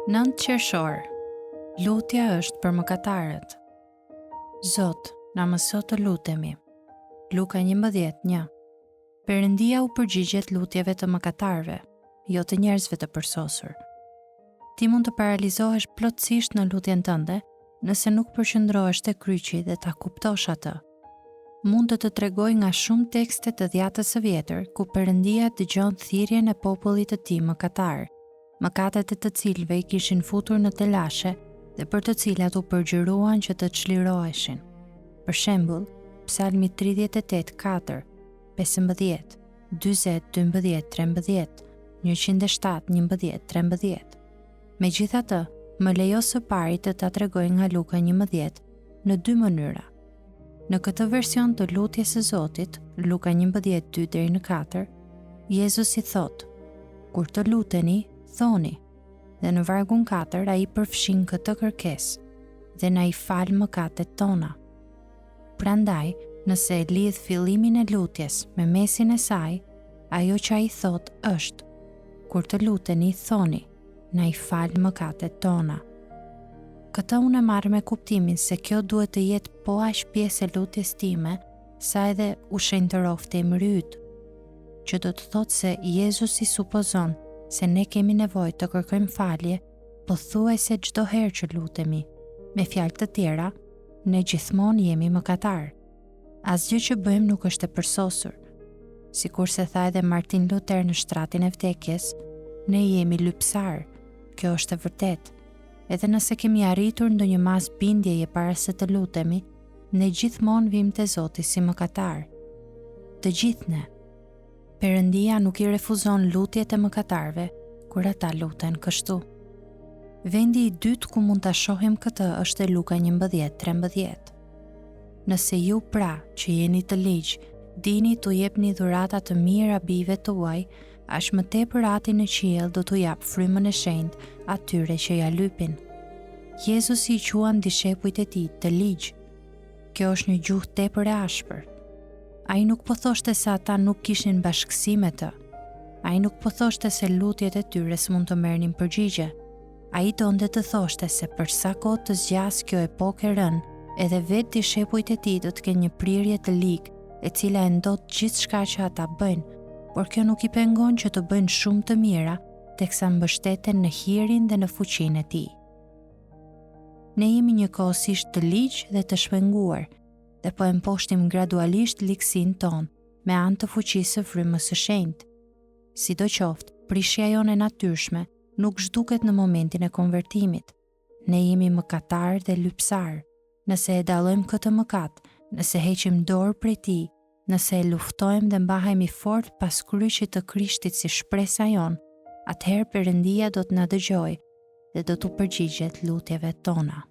9 qershor. Lutja është për mëkatarët. Zot, na mëso të lutemi. Luka 11:1. Perëndia u përgjigjet lutjeve të mëkatarëve, jo të njerëzve të përsosur. Ti mund të paralizohesh plotësisht në lutjen tënde nëse nuk përqendrohesh te kryqi dhe ta kuptosh atë. Mund të tregoj nga shumë tekste të Dhjatës së Vjetër ku Perëndia dëgjon thirrjen e popullit të tij mëkatar, mëkatet e të cilëve i kishin futur në telashe dhe për të cilat u përgjëruan që të çliroheshin. Për shembull, Psalmi 38:4, 15, 40, 12, 13, 107, 11, 13. Megjithatë, më lejo së pari të ta tregoj nga Luka 11 në dy mënyra. Në këtë version të lutjes së Zotit, Luka 11:2-4, Jezus i thot: "Kur të luteni, thoni", dhe në vargun 4 ai përfshin këtë kërkesë: "Dhe na i fal mëkatet tona". Prandaj, nëse e lidh fillimin e lutjes me mesin e saj, ajo që ai thot është: "Kur të luteni, thoni, na i fal mëkatet tona". Këtë unë e marrë me kuptimin se kjo duhet të jetë po aq pjesë e lutjes time, sa edhe u shenjtëroftë emri yt, që do të thotë se Jezus i supozon se ne kemi nevojë të kërkojmë falje pothuajse çdo herë që lutemi. Me fjalë të tjera, ne gjithmonë jemi mëkatar. Asgjë që bëjmë nuk është e përsosur. Sikur se tha edhe Martin Luther në shtratin e vdekjes, ne jemi lypsar. Kjo është e vërtetë. Edhe nëse kemi arritur ndonjë mas bindjeje para se të lutemi, ne gjithmonë vim te Zoti si mëkatar. Të gjithë ne. Perëndia nuk i refuzon lutjet e mëkatarëve kur ata luten kështu. Vendi i dytë ku mund ta shohim këtë është e Luka 11:13. Nëse ju pra që jeni të ligj, dini t'u jepni dhurata të mira bijve tuaj, aq më tepër Ati në qiell do t'u jap frymën e shenjtë atyre që ja lypin. Jezusi i quan dishepujt e tij të ligj. Kjo është një gjuhë tepër e ashpër. Ai nuk po thoshte se ata nuk kishin bashkësi me të. Ai nuk po thoshte se lutjet e tyre s'mund të merrnin përgjigje. Ai donte të thoshte se për sa kohë të zgjas kjo epokë e rënë, edhe vetë dishepujt e tij do të kenë një prirje të ligë, e cila e ndot gjithçka që ata bëjnë, por kjo nuk i pengon që të bëjnë shumë të mira, teksa mbështeten në hirin dhe në fuqinë e tij. Ne jemi njëkohësisht të ligj dhe të shpenguar, dhe po e mposhtim gradualisht ligësinë tonë me anë të fuqisë së frymës së shenjtë. Sidoqoftë, prishja jone natyrshme nuk zhduket në momentin e konvertimit. Ne jemi mëkatar dhe lypsar. Nëse e dallojmë këtë mëkat, nëse heqim dorë prej tij, nëse e luftojmë dhe mbahemi fort pas kryqit të Krishtit si shpresa jon, atëherë Perëndia do të na dëgjojë dhe do t'u përgjigjet lutjeve tona.